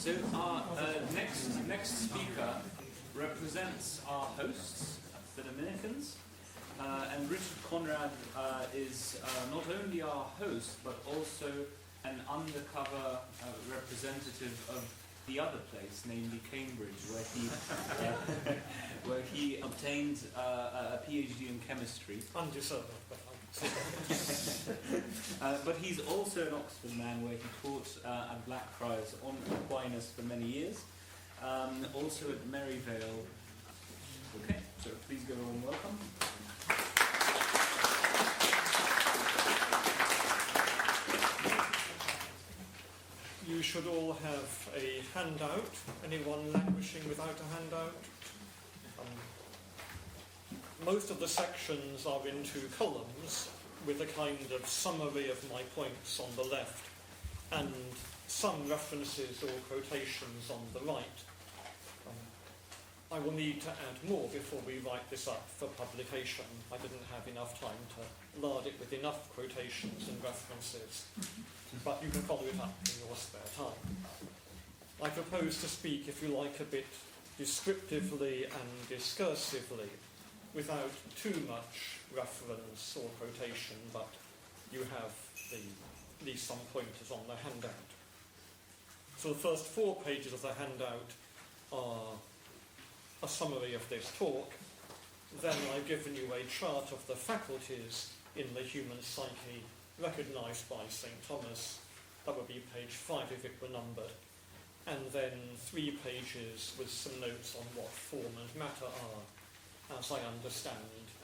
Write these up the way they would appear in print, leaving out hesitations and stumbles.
So our next speaker represents our hosts, the Dominicans, and Richard Conrad is not only our host but also an undercover representative of the other place, namely Cambridge, where he obtained a PhD in chemistry. Undeserved, but he's also an Oxford man, where he taught at Blackfriars on Aquinas for many years, also at Merivale. Okay, so please give a warm welcome. You should all have a handout. Anyone languishing without a handout? Most of the sections are in two columns with a kind of summary of my points on the left and some references or quotations on the right. I will need to add more before we write this up for publication. I didn't have enough time to lard it with enough quotations and references, but you can follow it up in your spare time. I propose to speak, if you like, a bit descriptively and discursively, without too much reference or quotation, but you have at least some pointers on the handout. So the first 4 pages of the handout are a summary of this talk. Then I've given you a chart of the faculties in the human psyche recognised by St. Thomas. That would be page 5 if it were numbered. And then 3 pages with some notes on what form and matter are, as I understand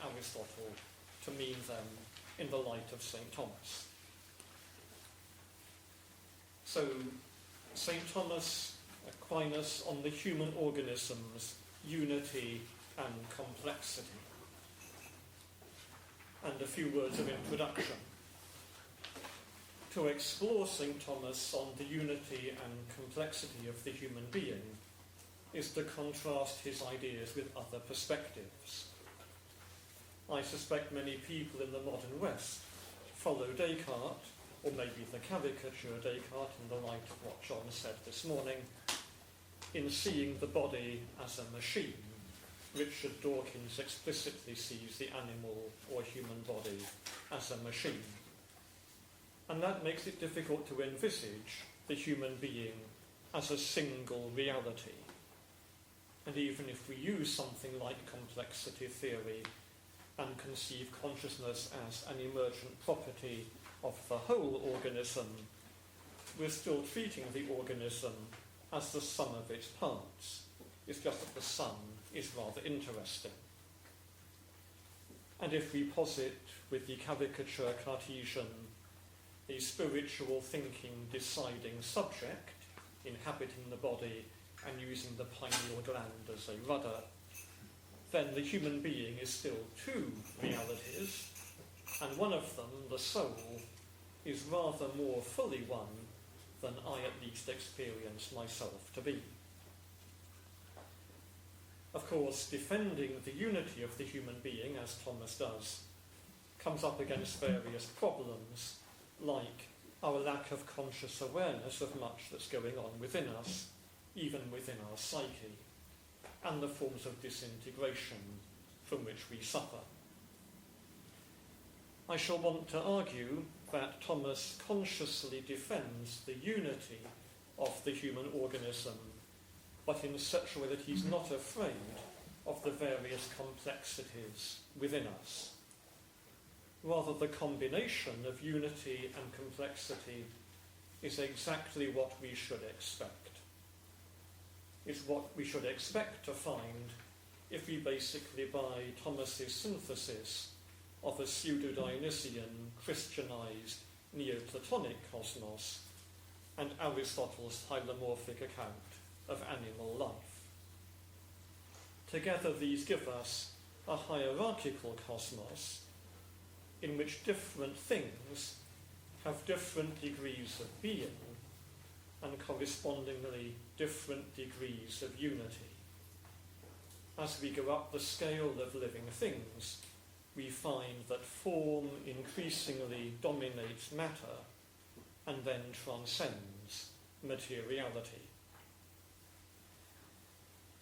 Aristotle to mean them in the light of St. Thomas. So, St. Thomas Aquinas on the human organisms, unity and complexity. And a few words of introduction. To explore St. Thomas on the unity and complexity of the human being is to contrast his ideas with other perspectives. I suspect many people in the modern West follow Descartes, or maybe the caricature Descartes in the light of what John said this morning, in seeing the body as a machine. Richard Dawkins explicitly sees the animal or human body as a machine. And that makes it difficult to envisage the human being as a single reality. And even if we use something like complexity theory and conceive consciousness as an emergent property of the whole organism, we're still treating the organism as the sum of its parts. It's just that the sum is rather interesting. And if we posit with the caricature Cartesian a spiritual thinking deciding subject inhabiting the body and using the pineal gland as a rudder, then the human being is still 2 realities, and one of them, the soul, is rather more fully one than I at least experience myself to be. Of course, defending the unity of the human being, as Thomas does, comes up against various problems, like our lack of conscious awareness of much that's going on within us, even within our psyche, and the forms of disintegration from which we suffer. I shall want to argue that Thomas consciously defends the unity of the human organism, but in such a way that he's not afraid of the various complexities within us. Rather, the combination of unity and complexity is exactly what we should expect. It's what we should expect to find if we basically buy Thomas's synthesis of a pseudo-Dionysian, Christianized, Neoplatonic cosmos and Aristotle's hylomorphic account of animal life. Together these give us a hierarchical cosmos in which different things have different degrees of being and correspondingly different degrees of unity. As we go up the scale of living things, we find that form increasingly dominates matter and then transcends materiality.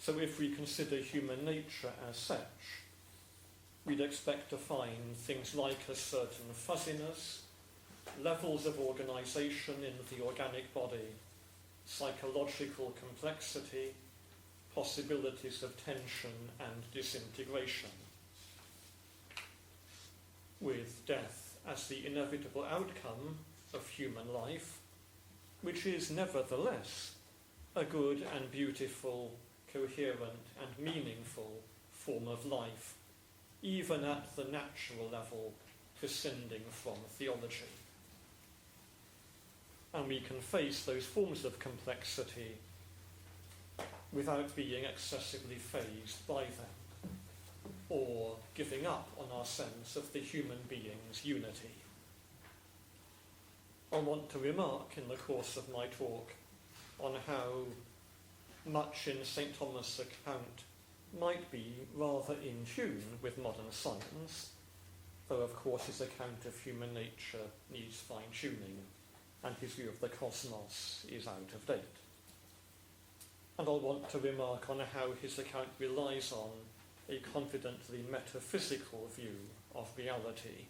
So if we consider human nature as such, we'd expect to find things like a certain fuzziness, levels of organisation in the organic body, psychological complexity, possibilities of tension and disintegration, with death as the inevitable outcome of human life, which is nevertheless a good and beautiful, coherent and meaningful form of life, even at the natural level prescinding from theology. And we can face those forms of complexity without being excessively fazed by them, or giving up on our sense of the human being's unity. I want to remark in the course of my talk on how much in St. Thomas' account might be rather in tune with modern science, though of course his account of human nature needs fine-tuning, and his view of the cosmos is out of date. And I'll want to remark on how his account relies on a confidently metaphysical view of reality,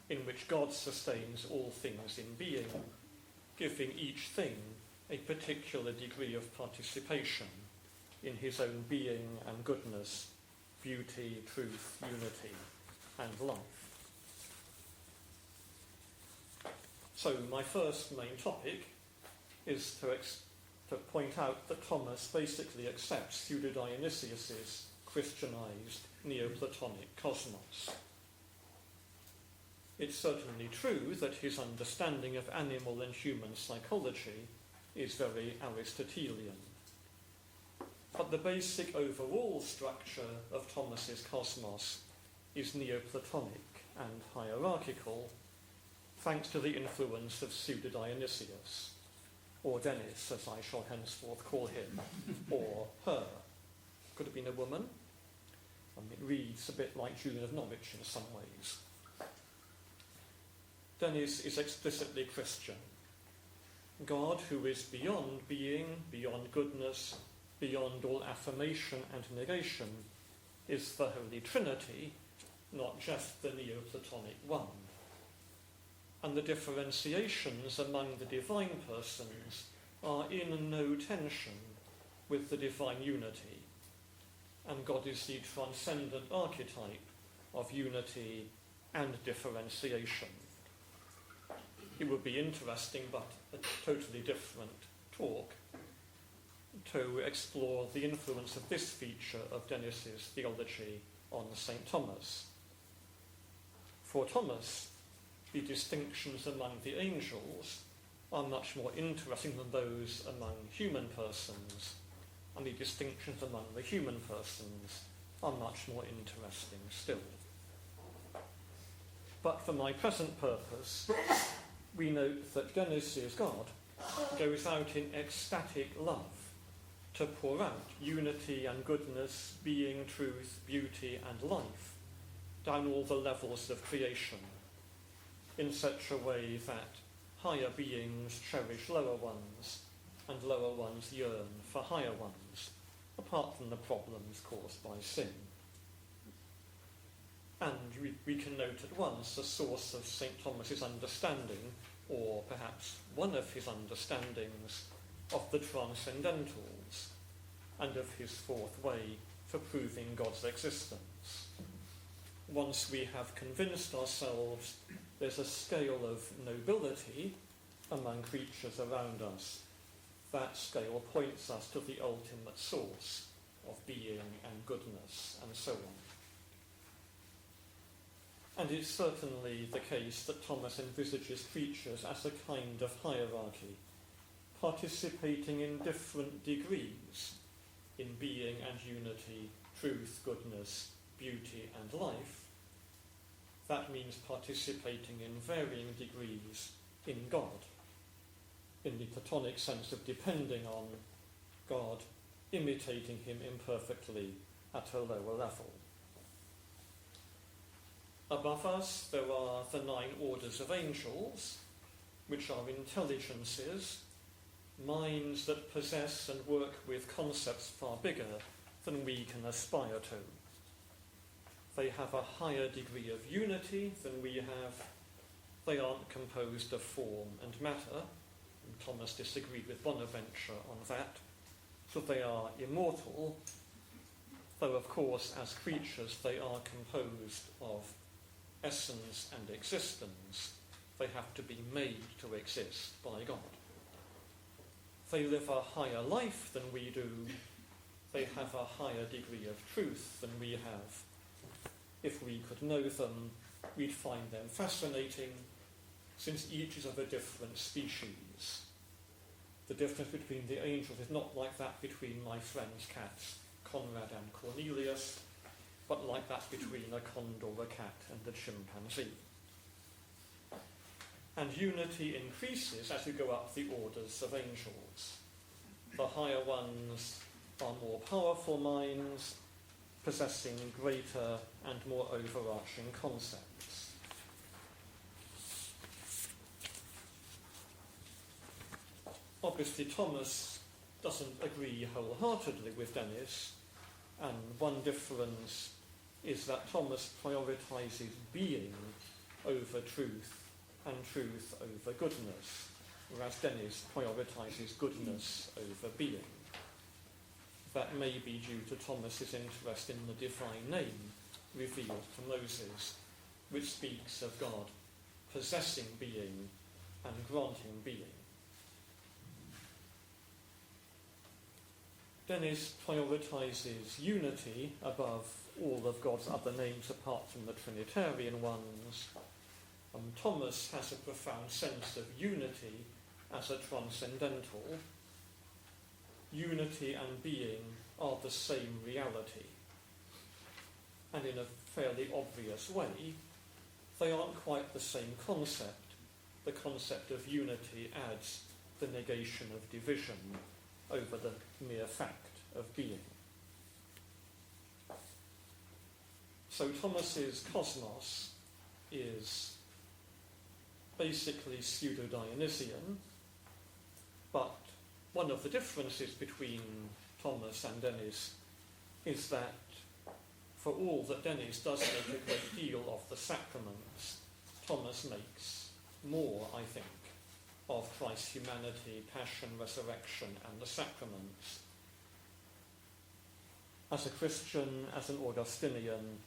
in which God sustains all things in being, giving each thing a particular degree of participation in his own being and goodness, beauty, truth, unity, and life. So my first main topic is to point out that Thomas basically accepts Pseudo-Dionysius's Christianized Neoplatonic cosmos. It's certainly true that his understanding of animal and human psychology is very Aristotelian. But the basic overall structure of Thomas's cosmos is Neoplatonic and hierarchical, thanks to the influence of Pseudo-Dionysius, or Dennis, as I shall henceforth call him, or her. Could have been a woman. It reads a bit like Julian of Norwich in some ways. Dennis is explicitly Christian. God, who is beyond being, beyond goodness, beyond all affirmation and negation, is the Holy Trinity, not just the Neoplatonic one. And the differentiations among the divine persons are in no tension with the divine unity. And God is the transcendent archetype of unity and differentiation. It would be interesting, but a totally different talk, to explore the influence of this feature of Dennis's theology on St. Thomas. For Thomas, the distinctions among the angels are much more interesting than those among human persons, and the distinctions among the human persons are much more interesting still. But for my present purpose, we note that Dennis's God goes out in ecstatic love to pour out unity and goodness, being, truth, beauty, and life down all the levels of creation, in such a way that higher beings cherish lower ones, and lower ones yearn for higher ones, apart from the problems caused by sin. And we can note at once the source of St. Thomas's understanding, or perhaps one of his understandings, of the transcendentals, and of his fourth way for proving God's existence. Once we have convinced ourselves there's a scale of nobility among creatures around us, that scale points us to the ultimate source of being and goodness, and so on. And it's certainly the case that Thomas envisages creatures as a kind of hierarchy, participating in different degrees in being and unity, truth, goodness, beauty, and life. That means participating in varying degrees in God, in the Platonic sense of depending on God, imitating him imperfectly at a lower level. Above us, there are the 9 orders of angels, which are intelligences, minds that possess and work with concepts far bigger than we can aspire to. They have a higher degree of unity than we have. They aren't composed of form and matter, and Thomas disagreed with Bonaventure on that, so they are immortal, though of course as creatures they are composed of essence and existence. They have to be made to exist by God. They live a higher life than we do. They have a higher degree of truth than we have. If we could know them, we'd find them fascinating, since each is of a different species. The difference between the angels is not like that between my friend's cats, Conrad and Cornelius, but like that between a condor, a cat, and a chimpanzee. And unity increases as you go up the orders of angels. The higher ones are more powerful minds, possessing greater and more overarching concepts. Obviously, Thomas doesn't agree wholeheartedly with Dennis, and one difference is that Thomas prioritizes being over truth and truth over goodness, whereas Dennis prioritizes goodness over being. That may be due to Thomas's interest in the divine name revealed to Moses, which speaks of God possessing being and granting being. Dennis prioritizes unity above all of God's other names apart from the Trinitarian ones. Thomas has a profound sense of unity as a transcendental. Unity and being are the same reality. And in a fairly obvious way, they aren't quite the same concept. The concept of unity adds the negation of division over the mere fact of being. So Thomas's cosmos is basically pseudo-Dionysian, but one of the differences between Thomas and Dennis is that for all that Dennis does make a great deal of the sacraments, Thomas makes more, I think, of Christ's humanity, passion, resurrection, and the sacraments. As a Christian, as an Augustinian,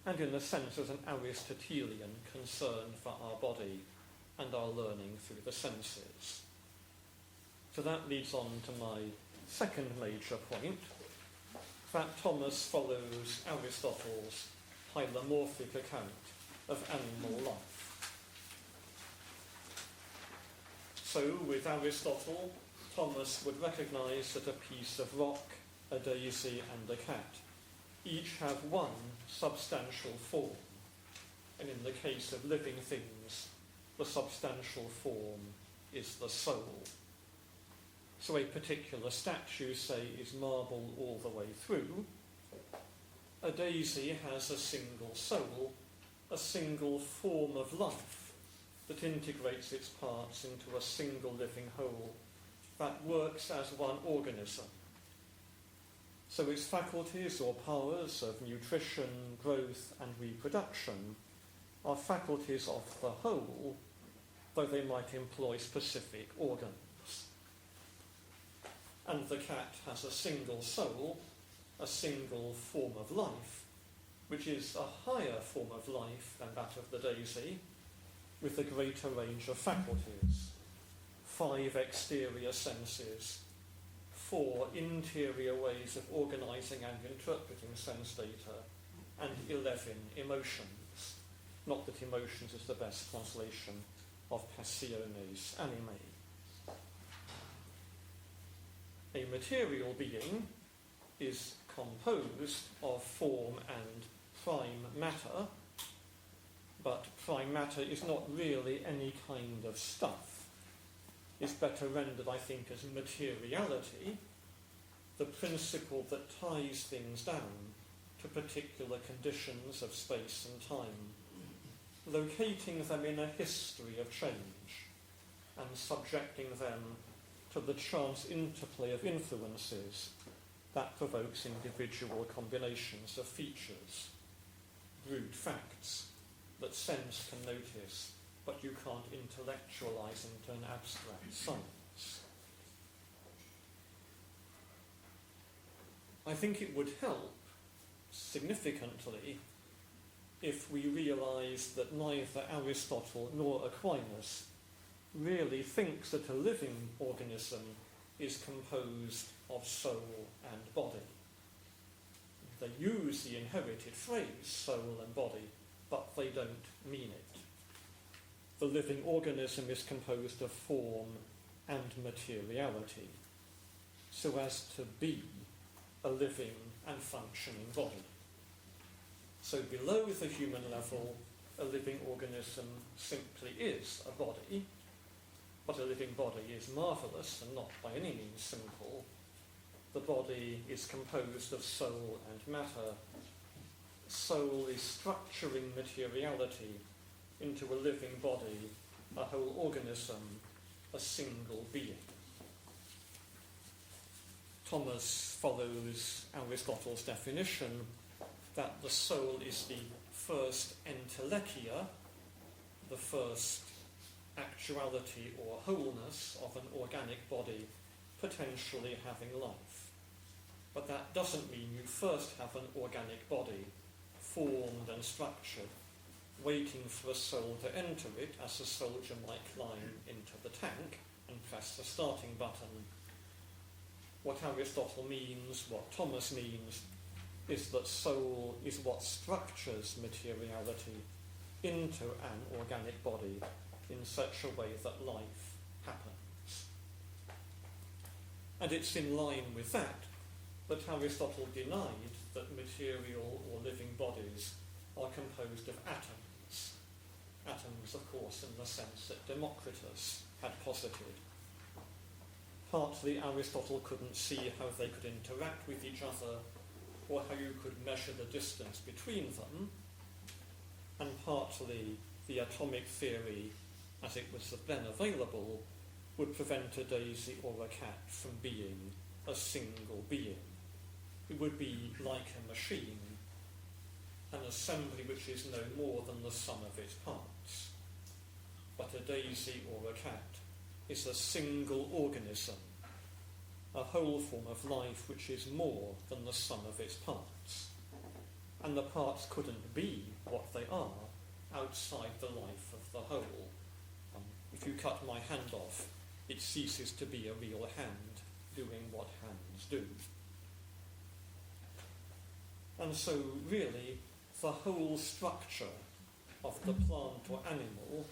and in a sense as an Aristotelian concern for our body and our learning through the senses. So that leads on to my second major point, that Thomas follows Aristotle's hylomorphic account of animal life. So with Aristotle, Thomas would recognise that a piece of rock, a daisy, and a cat each have one substantial form, and in the case of living things, the substantial form is the soul. So a particular statue, say, is marble all the way through. A daisy has a single soul, a single form of life that integrates its parts into a single living whole that works as one organism. So its faculties or powers of nutrition, growth, and reproduction are faculties of the whole, though they might employ specific organs. And the cat has a single soul, a single form of life, which is a higher form of life than that of the daisy, with a greater range of faculties, 5 exterior senses, 4 interior ways of organising and interpreting sense data, and 11 emotions. Not that emotions is the best translation of passiones animae. A material being is composed of form and prime matter, but prime matter is not really any kind of stuff. It's better rendered, I think, as materiality, the principle that ties things down to particular conditions of space and time, locating them in a history of change and subjecting them to to the chance interplay of influences that provokes individual combinations of features, brute facts that sense can notice, but you can't intellectualize into an abstract science. I think it would help significantly if we realised that neither Aristotle nor Aquinas really thinks that a living organism is composed of soul and body. They use the inherited phrase soul and body, but they don't mean it. The living organism is composed of form and materiality, so as to be a living and functioning body. So below the human level, a living organism simply is a body, but a living body is marvellous and not by any means simple. The body is composed of soul and matter. Soul is structuring materiality into a living body, a whole organism, a single being. Thomas follows Aristotle's definition that the soul is the first entelecheia, the first actuality or wholeness of an organic body potentially having life. But that doesn't mean you first have an organic body formed and structured, waiting for a soul to enter it as a soldier might climb into the tank and press the starting button. What Aristotle means, what Thomas means, is that soul is what structures materiality into an organic body in such a way that life happens. And it's in line with that Aristotle denied that material or living bodies are composed of atoms. Atoms, of course, in the sense that Democritus had posited. Partly Aristotle couldn't see how they could interact with each other or how you could measure the distance between them, and partly the atomic theory, as it was then available, would prevent a daisy or a cat from being a single being. It would be like a machine, an assembly which is no more than the sum of its parts. But a daisy or a cat is a single organism, a whole form of life which is more than the sum of its parts. And the parts couldn't be what they are outside the life of the whole. If you cut my hand off, it ceases to be a real hand doing what hands do. And so really, the whole structure of the plant or animal,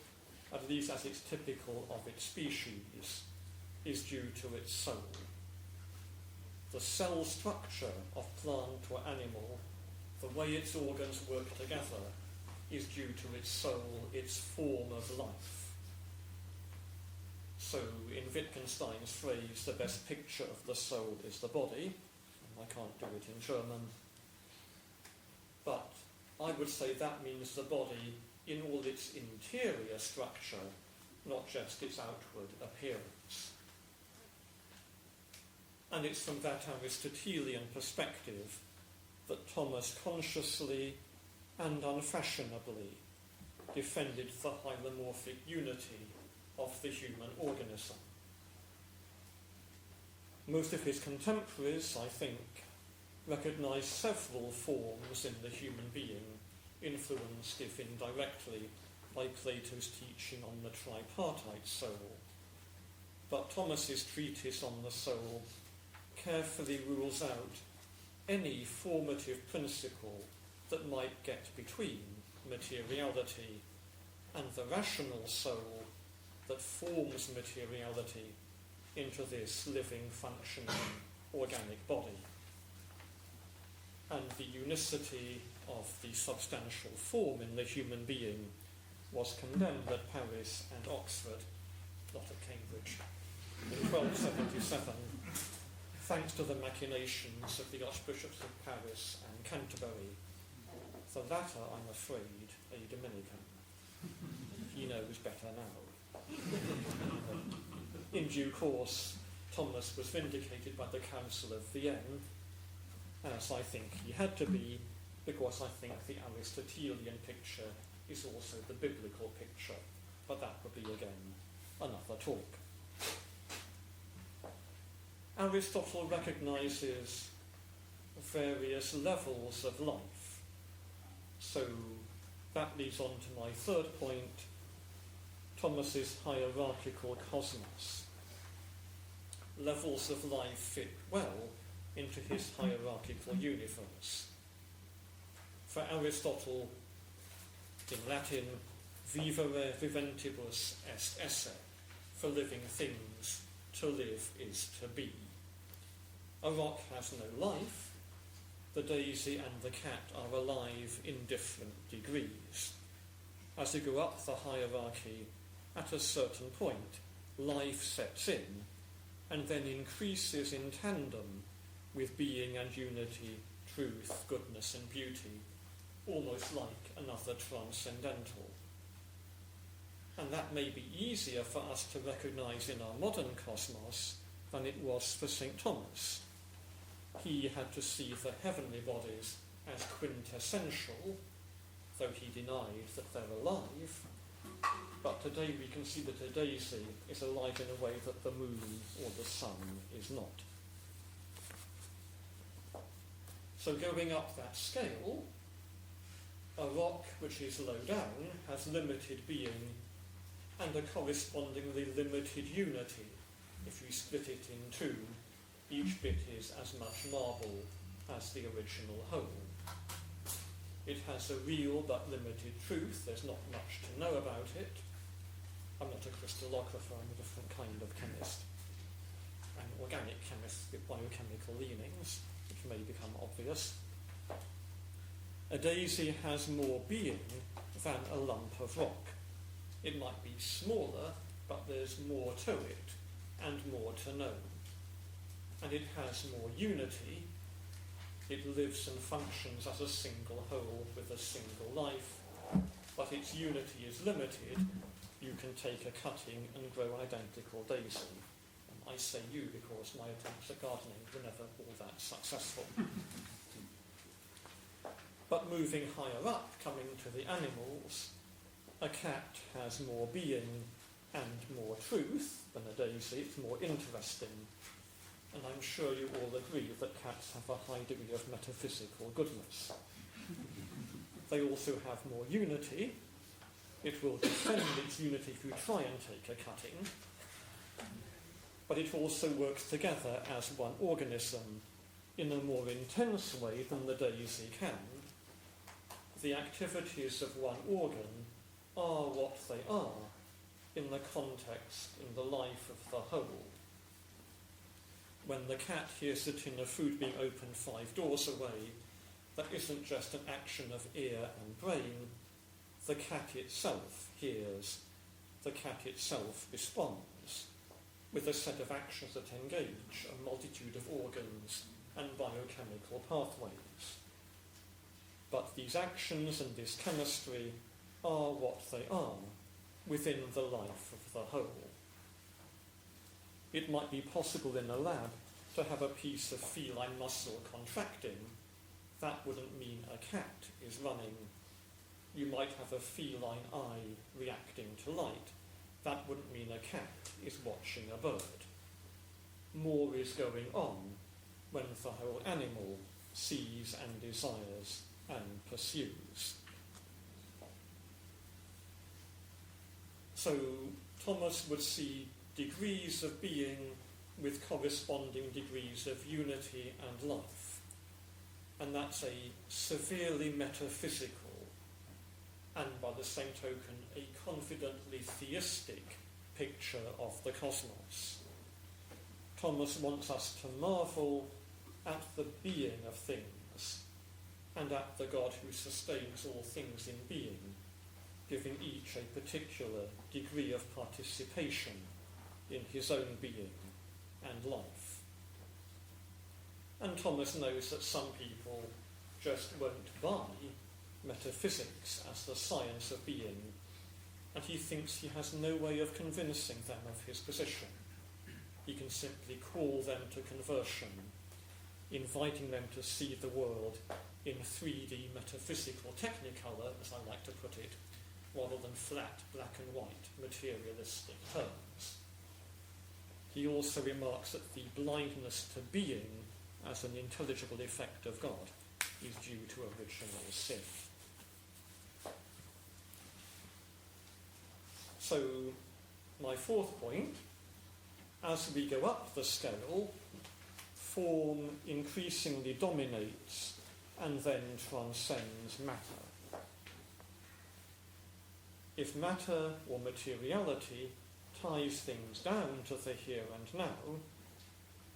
at least as it's typical of its species, is due to its soul. The cell structure of plant or animal, the way its organs work together, is due to its soul, its form of life. So in Wittgenstein's phrase, the best picture of the soul is the body. I can't do it in German. But I would say that means the body in all its interior structure, not just its outward appearance. And it's from that Aristotelian perspective that Thomas consciously and unfashionably defended the hylomorphic unity of the human organism. Most of his contemporaries, I think, recognise several forms in the human being, influenced, if indirectly, by Plato's teaching on the tripartite soul. But Thomas's treatise on the soul carefully rules out any formative principle that might get between materiality and the rational soul that forms materiality into this living, functioning, organic body. And the unicity of the substantial form in the human being was condemned at Paris and Oxford, not at Cambridge, in 1277, thanks to the machinations of the Archbishops of Paris and Canterbury. The latter, I'm afraid, a Dominican. He knows better now. In due course, Thomas was vindicated by the Council of Vienne, as I think he had to be, because I think the Aristotelian picture is also the biblical picture, but that would be again another talk. Aristotle recognises various levels of life. So that leads on to my third point, Thomas's hierarchical cosmos. Levels of life fit well into his hierarchical universe. For Aristotle, in Latin, vivere viventibus est esse, for living things, to live is to be. A rock has no life. The daisy and the cat are alive in different degrees. As you go up the hierarchy, at a certain point, life sets in and then increases in tandem with being and unity, truth, goodness and beauty, almost like another transcendental. And that may be easier for us to recognise in our modern cosmos than it was for St. Thomas. He had to see the heavenly bodies as quintessential, though he denied that they're alive. But today we can see that a daisy is alive in a way that the moon or the sun is not. So going up that scale, a rock which is low down has limited being and a correspondingly limited unity. If you split it in two, each bit is as much marble as the original whole. It has a real but limited truth. There's not much to know about it. I'm not a crystallographer, I'm a different kind of chemist. I'm an organic chemist with biochemical leanings, which may become obvious. A daisy has more being than a lump of rock. It might be smaller, but there's more to it, and more to know. And it has more unity. It lives and functions as a single whole with a single life, but its unity is limited. You can take a cutting and grow an identical daisy. I say you because my attempts at gardening were never all that successful. But moving higher up, coming to the animals, a cat has more being and more truth than a daisy. It's more interesting. And I'm sure you all agree that cats have a high degree of metaphysical goodness. They also have more unity. It will defend its unity if you try and take a cutting. But it also works together as one organism in a more intense way than the daisy can. The activities of one organ are what they are in the context, in the life of the whole. When the cat hears the tin of food being opened 5 doors away, that isn't just an action of ear and brain. The cat itself hears, the cat itself responds, with a set of actions that engage a multitude of organs and biochemical pathways. But these actions and this chemistry are what they are within the life of the whole. It might be possible in a lab to have a piece of feline muscle contracting. That wouldn't mean a cat is running. You might have a feline eye reacting to light. That wouldn't mean a cat is watching a bird. More is going on when the whole animal sees and desires and pursues. So Thomas would see degrees of being with corresponding degrees of unity and life. And that's a severely metaphysical and by the same token a confidently theistic picture of the cosmos. Thomas wants us to marvel at the being of things and at the God who sustains all things in being, giving each a particular degree of participation in his own being and life. And Thomas knows that some people just won't buy metaphysics as the science of being, and he thinks he has no way of convincing them of his position. he can simply call them to conversion, inviting them to see the world in 3D metaphysical technicolor, as I like to put it, rather than flat black and white materialistic terms. He also remarks that the blindness to being as an intelligible effect of God is due to original sin. So, my fourth point, as we go up the scale, form increasingly dominates and then transcends matter. If matter or materiality ties things down to the here and now,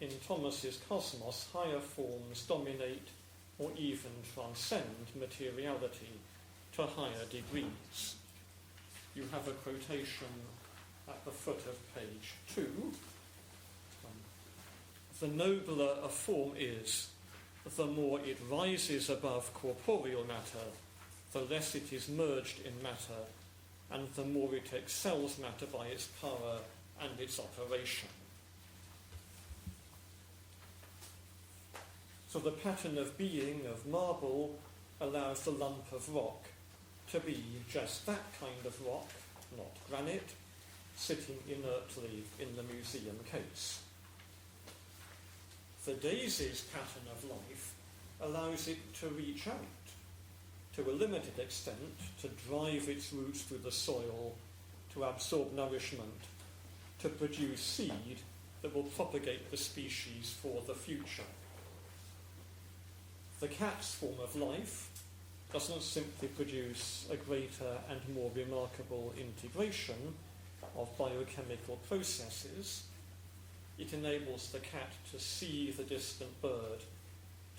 in Thomas's cosmos, higher forms dominate or even transcend materiality to higher degrees. You have a quotation at the foot of page 2. The nobler a form is, the more it rises above corporeal matter, the less it is merged in matter, and the more it excels matter by its power and its operation. So the pattern of being of marble allows the lump of rock to be just that kind of rock, not granite, sitting inertly in the museum case. The daisy's pattern of life allows it to reach out, to a limited extent, to drive its roots through the soil, to absorb nourishment, to produce seed that will propagate the species for the future. The cat's form of life doesn't simply produce a greater and more remarkable integration of biochemical processes. It enables the cat to see the distant bird,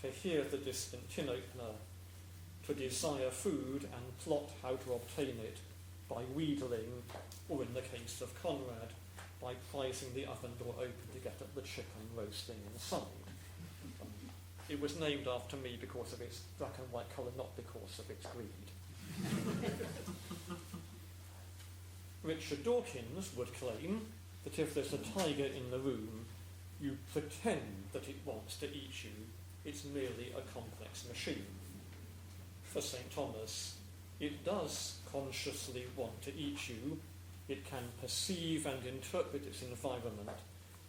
to hear the distant tin opener, to desire food and plot how to obtain it by wheedling, or in the case of Conrad, by prizing the oven door open to get at the chicken roasting inside. It was named after me because of its black and white colour, not because of its greed. Richard Dawkins would claim that if there's a tiger in the room, you pretend that it wants to eat you. It's merely a complex machine. For St. Thomas, it does consciously want to eat you. It can perceive and interpret its environment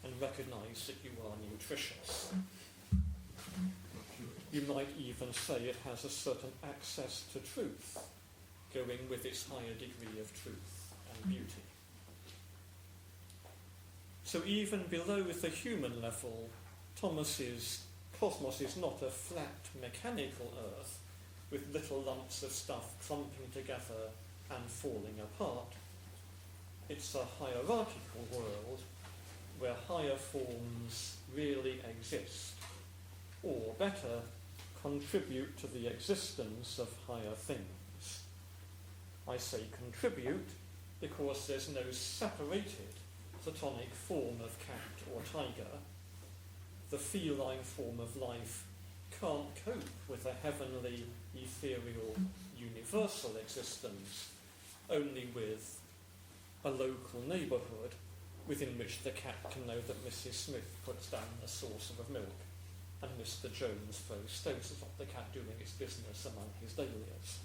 and recognise that you are nutritious. You might even say it has a certain access to truth, going with its higher degree of truth and beauty. So even below the human level, Thomas's cosmos is not a flat mechanical earth with little lumps of stuff clumping together and falling apart. It's a hierarchical world where higher forms really exist, or better, contribute to the existence of higher things. I say contribute because there's no separated platonic form of cat or tiger. The feline form of life can't cope with a heavenly, ethereal, universal existence, only with a local neighbourhood within which the cat can know that Mrs. Smith puts down a saucer of milk and Mr. Jones throws stones at the cat doing its business among his dahlias.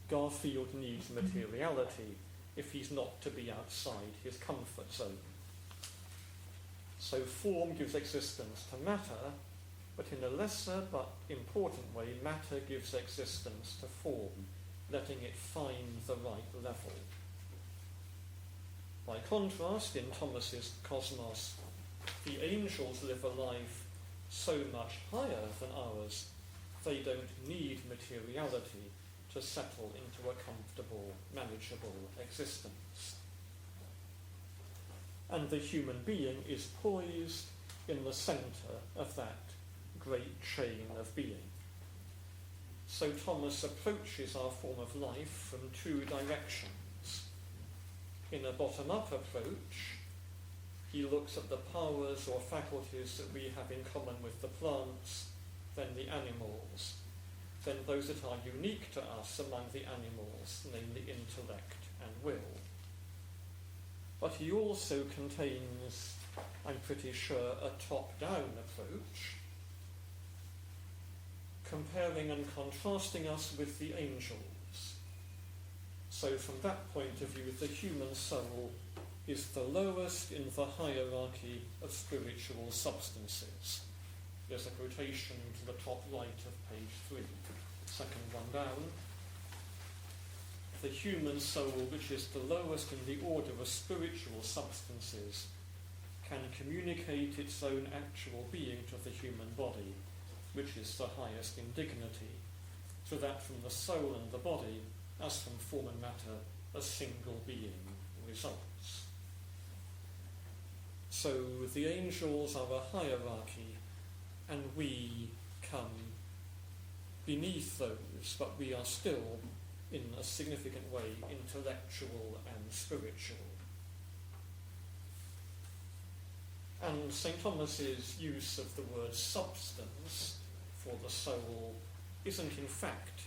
Garfield needs materiality if he's not to be outside his comfort zone. So form gives existence to matter, but in a lesser but important way, matter gives existence to form, letting it find the right level. By contrast, in Thomas's cosmos, the angels live a life so much higher than ours, they don't need materiality to settle into a comfortable, manageable existence. And the human being is poised in the centre of that great chain of being. So Thomas approaches our form of life from two directions. In a bottom-up approach, he looks at the powers or faculties that we have in common with the plants, then the animals, then those that are unique to us among the animals, namely intellect and will. but he also contains, I'm pretty sure, a top-down approach, comparing and contrasting us with the angels. So from that point of view, the human soul is the lowest in the hierarchy of spiritual substances. There's a quotation to the top right of page 3, second one down. The human soul, which is the lowest in the order of spiritual substances, can communicate its own actual being to the human body, which is the highest in dignity, so that from the soul and the body, as from form and matter, a single being results. So the angels are a hierarchy, and we come beneath those, but we are still, in a significant way, intellectual and spiritual. And St. Thomas's use of the word substance for the soul isn't in fact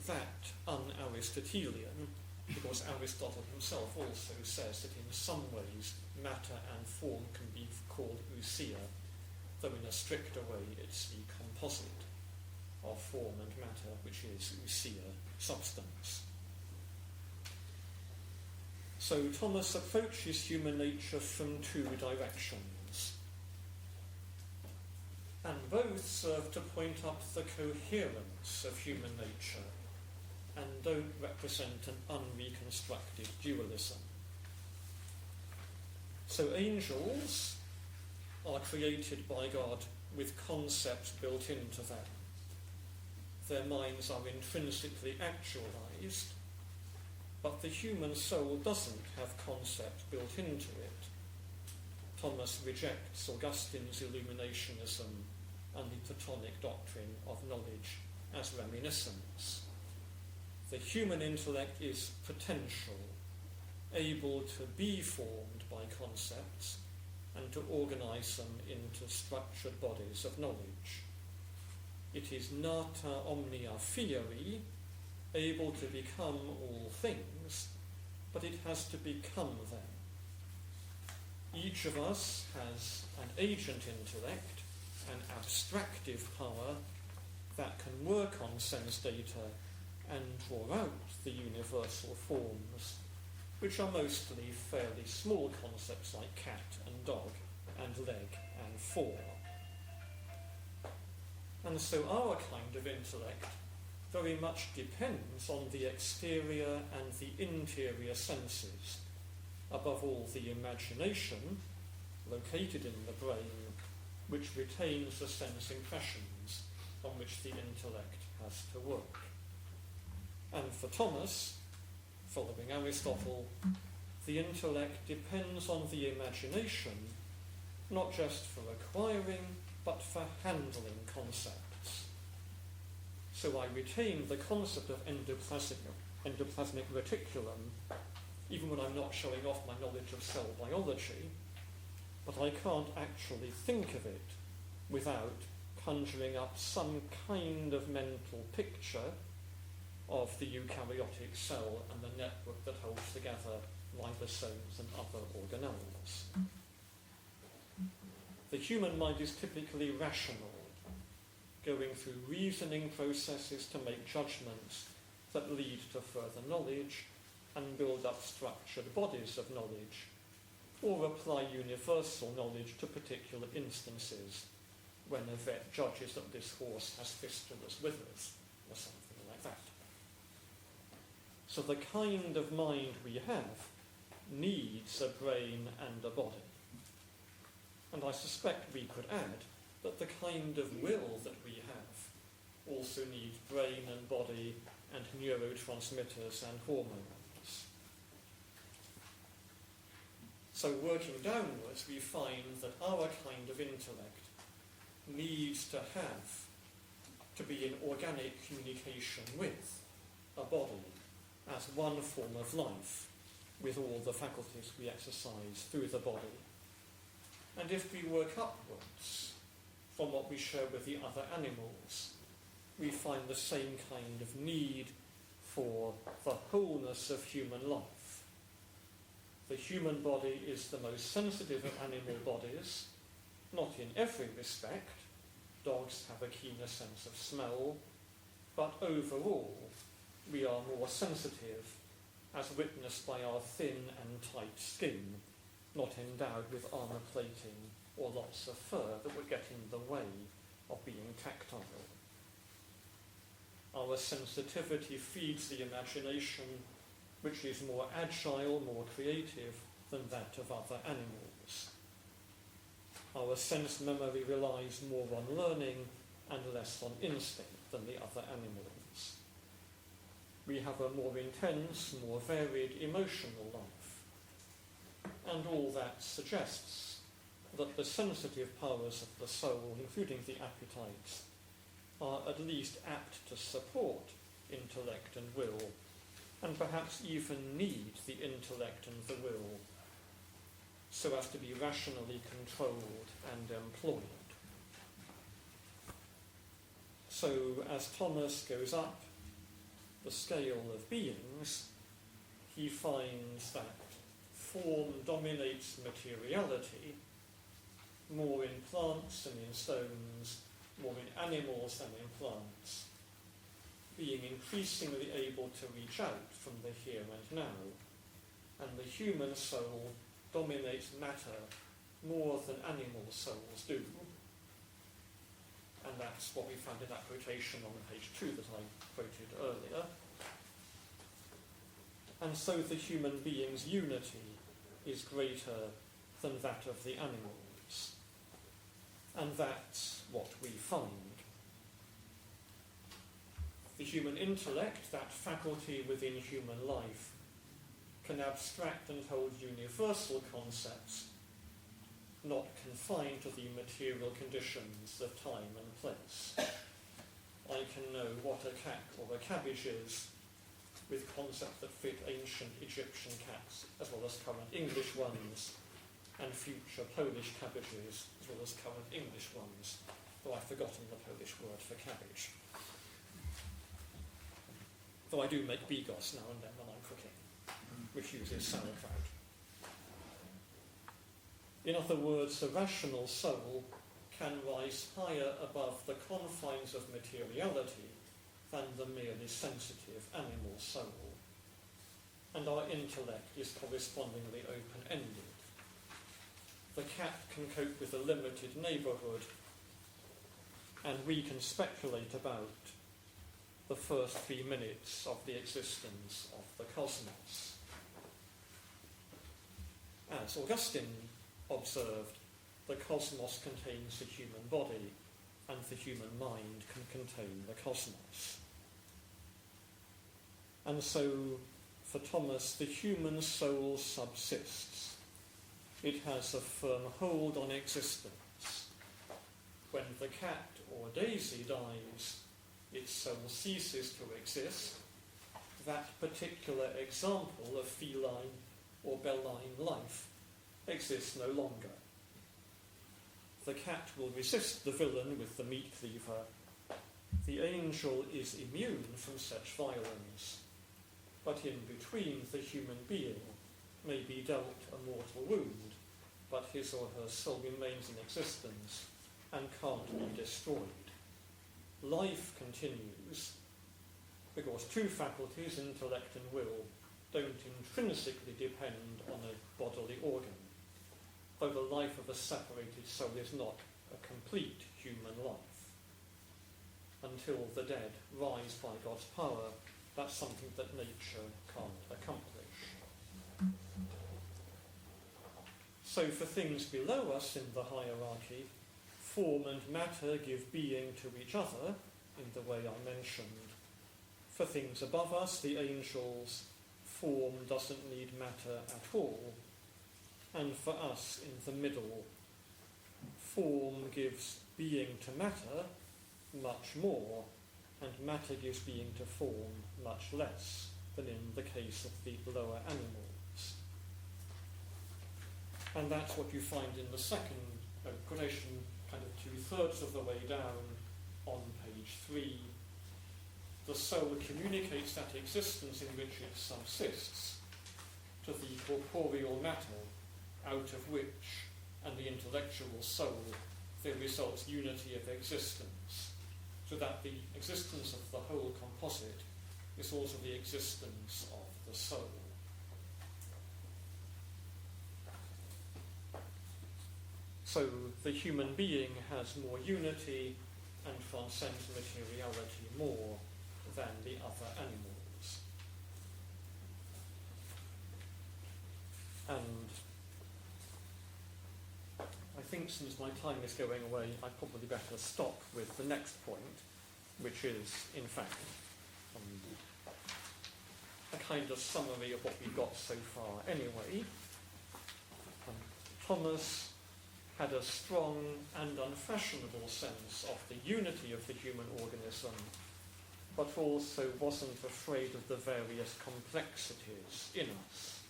that un-Aristotelian, because Aristotle himself also says that in some ways matter and form can be called ousia, though in a stricter way it's the composite of form and matter, which is ousia, substance. So Thomas approaches human nature from two directions, and both serve to point up the coherence of human nature and don't represent an unreconstructed dualism. So angels are created by God with concepts built into them. Their minds are intrinsically actualized, but the human soul doesn't have concepts built into it. Thomas rejects Augustine's illuminationism and the Platonic doctrine of knowledge as reminiscence. The human intellect is potential, able to be formed by concepts and to organize them into structured bodies of knowledge. It is nata omnia fieri, able to become all things, but it has to become them. Each of us has an agent intellect, an abstractive power that can work on sense data and draw out the universal forms, which are mostly fairly small concepts like cat and dog and leg and four. And so our kind of intellect very much depends on the exterior and the interior senses, above all the imagination, located in the brain, which retains the sense impressions on which the intellect has to work. And for Thomas, following Aristotle, the intellect depends on the imagination, not just for acquiring, but for handling concepts. So I retain the concept of endoplasmic reticulum, even when I'm not showing off my knowledge of cell biology, but I can't actually think of it without conjuring up some kind of mental picture of the eukaryotic cell and the network that holds together ribosomes and other organelles. The human mind is typically rational, going through reasoning processes to make judgments that lead to further knowledge and build up structured bodies of knowledge, or apply universal knowledge to particular instances when a vet judges that this horse has fistulous withers, or something like that. So the kind of mind we have needs a brain and a body. And I suspect we could add that the kind of will that we have also needs brain and body and neurotransmitters and hormones. So working downwards, we find that our kind of intellect needs to be in organic communication with a body as one form of life, with all the faculties we exercise through the body. And if we work upwards from what we share with the other animals, we find the same kind of need for the wholeness of human life. the human body is the most sensitive of animal bodies, not in every respect. Dogs have a keener sense of smell, but overall we are more sensitive, as witnessed by our thin and tight skin, not endowed with armour plating or lots of fur that would get in the way of being tactile. Our sensitivity feeds the imagination, which is more agile, more creative than that of other animals. Our sense memory relies more on learning and less on instinct than the other animals. We have a more intense, more varied emotional life. And all that suggests that the sensitive powers of the soul, including the appetites, are at least apt to support intellect and will, and perhaps even need the intellect and the will so as to be rationally controlled and employed. So as Thomas goes up the scale of beings, he finds that form dominates materiality more in plants than in stones, more in animals than in plants, being increasingly able to reach out from the here and now, and the human soul dominates matter more than animal souls do. And that's what we found in that quotation on page 2 that I quoted earlier. And so the human being's unity is greater than that of the animals. And that's what we find. The human intellect, that faculty within human life, can abstract and hold universal concepts, not confined to the material conditions of time and place. I can know what a cat or a cabbage is with concepts that fit ancient Egyptian cats, as well as current English ones, and future Polish cabbages, as well as current English ones, though I've forgotten the Polish word for cabbage. Though I do make bigos now and then when I'm cooking, which uses sauerkraut. In other words, the rational soul can rise higher above the confines of materiality than the merely sensitive animal soul. And our intellect is correspondingly open-ended. The cat can cope with a limited neighbourhood, and we can speculate about the first 3 minutes of the existence of the cosmos. As Augustine observed, the cosmos contains the human body, and the human mind can contain the cosmos. And so, for Thomas, the human soul subsists. It has a firm hold on existence. When the cat or daisy dies, its soul ceases to exist. That particular example of feline or beline life exists no longer. The cat will resist the villain with the meat cleaver. The angel is immune from such violence. But in between, the human being may be dealt a mortal wound, but his or her soul remains in existence and can't be destroyed. Life continues because two faculties, intellect and will, don't intrinsically depend on a bodily organ, though the life of a separated soul is not a complete human life. Until the dead rise by God's power, that's something that nature can't accomplish. So for things below us in the hierarchy, form and matter give being to each other in the way I mentioned. For things above us, the angels, form doesn't need matter at all. And for us in the middle, form gives being to matter much more, and matter gives being to form much less than in the case of the lower animals. And that's what you find in the second quotation, kind of 2/3 of the way down on page 3. The soul communicates that existence in which it subsists to the corporeal matter out of which, and the intellectual soul, there results unity of existence, so that the existence of the whole composite is also the existence of the soul. So the human being has more unity and transcends materiality more than the other animals. And I think since my time is going away, I'd probably better stop with the next point, which is, in fact, a kind of summary of what we've got so far anyway. Thomas had a strong and unfashionable sense of the unity of the human organism, but also wasn't afraid of the various complexities in us.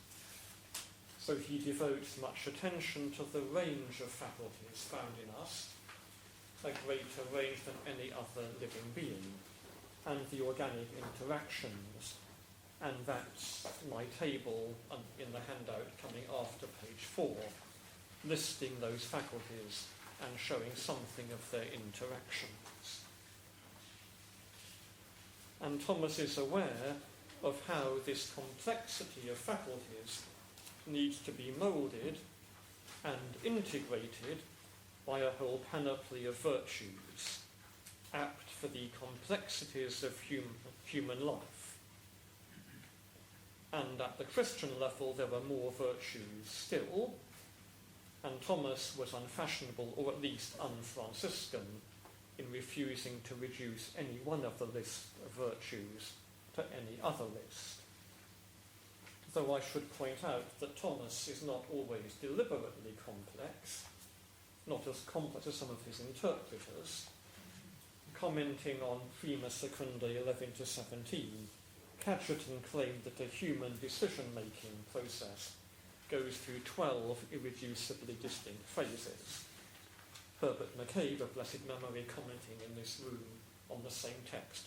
So he devotes much attention to the range of faculties found in us, a greater range than any other living being, and the organic interactions. And that's my table in the handout coming after page 4, listing those faculties and showing something of their interactions. And Thomas is aware of how this complexity of faculties needs to be moulded and integrated by a whole panoply of virtues, apt for the complexities of human life. And at the Christian level, there are more virtues still, and Thomas was unfashionable, or at least un-Franciscan, in refusing to reduce any one of the list of virtues to any other list. Though I should point out that Thomas is not always deliberately complex, not as complex as some of his interpreters. Commenting on Prima Secundae 11 to 17, Cajetan claimed that a human decision-making process goes through 12 irreducibly distinct phases. Herbert McCabe, of blessed memory, commenting in this room on the same text,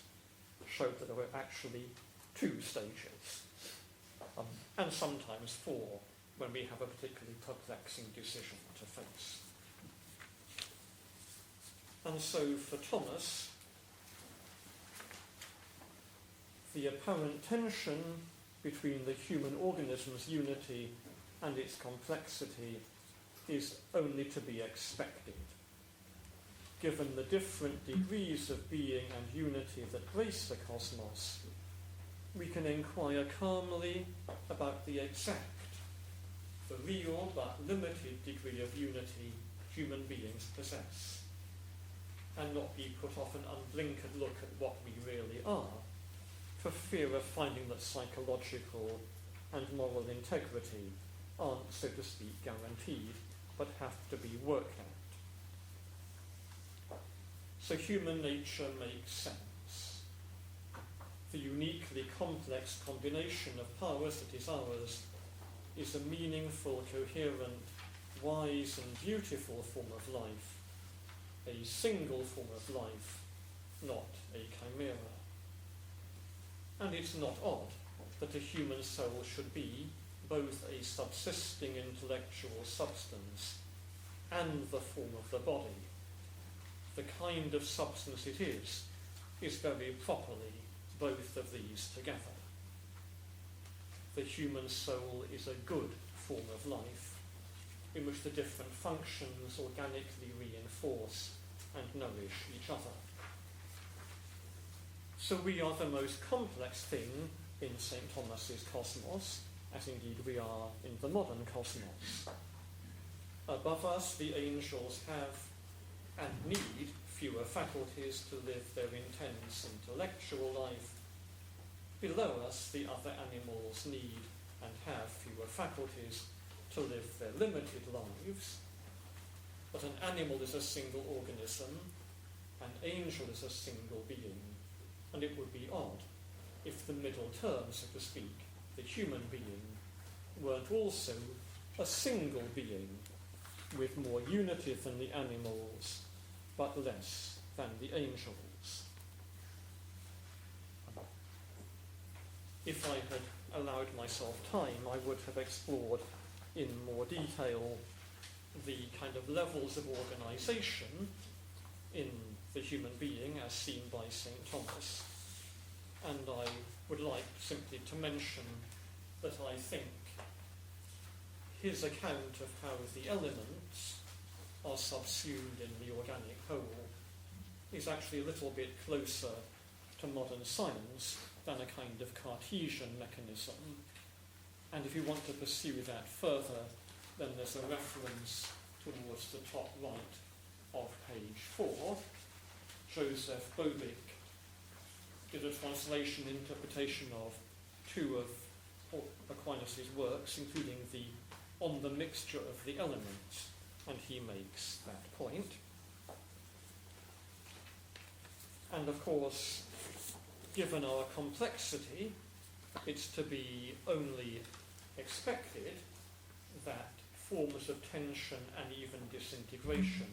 showed that there were actually 2 stages, and sometimes 4, when we have a particularly perplexing decision to face. And so for Thomas, the apparent tension between the human organism's unity and its complexity is only to be expected. Given the different degrees of being and unity that grace the cosmos, we can inquire calmly about the exact, the real but limited degree of unity human beings possess, and not be put off an unblinkered look at what we really are, for fear of finding that psychological and moral integrity aren't, so to speak, guaranteed, but have to be worked at. So human nature makes sense. The uniquely complex combination of powers that is ours is a meaningful, coherent, wise and beautiful form of life, a single form of life, not a chimera. And it's not odd that a human soul should be both a subsisting intellectual substance and the form of the body. The kind of substance it is very properly both of these together. The human soul is a good form of life in which the different functions organically reinforce and nourish each other. So we are the most complex thing in St. Thomas's cosmos, as indeed we are in the modern cosmos. Above us, the angels have and need fewer faculties to live their intense intellectual life. Below us, the other animals need and have fewer faculties to live their limited lives. But an animal is a single organism, an angel is a single being, and it would be odd if the middle term, so to speak, the human being, weren't also a single being with more unity than the animals, but less than the angels. If I had allowed myself time, I would have explored in more detail the kind of levels of organisation in the human being as seen by St. Thomas. And I would like simply to mention that I think his account of how the elements are subsumed in the organic whole is actually a little bit closer to modern science than a kind of Cartesian mechanism. And if you want to pursue that further, then there's a reference towards the top right of page 4. Joseph Bobic did a translation interpretation of two of Aquinas' works, including the On the Mixture of the Elements, and he makes that point. And of course, given our complexity, it's to be only expected that forms of tension and even disintegration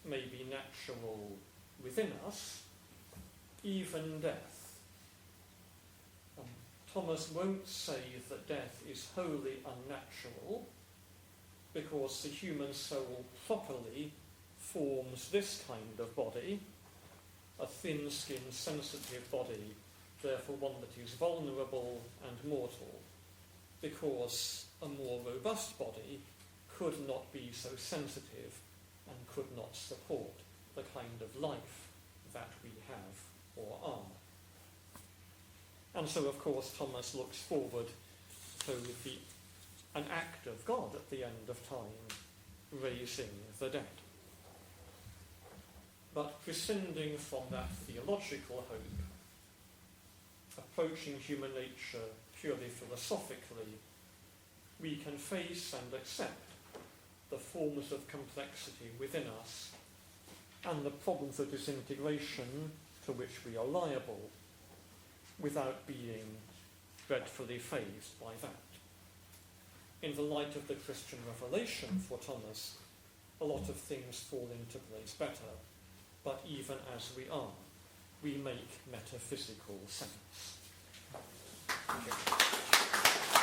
may be natural within us, even death. Thomas won't say that death is wholly unnatural, because the human soul properly forms this kind of body, a thin-skinned, sensitive body, therefore one that is vulnerable and mortal, because a more robust body could not be so sensitive and could not support the kind of life that we have or are. And so, of course, Thomas looks forward to an act of God at the end of time, raising the dead. But prescinding from that theological hope, approaching human nature purely philosophically, we can face and accept the forms of complexity within us and the problems of disintegration to which we are liable, without being dreadfully fazed by that. In the light of the Christian revelation for Thomas, a lot of things fall into place better, but even as we are, we make metaphysical sense. Thank you.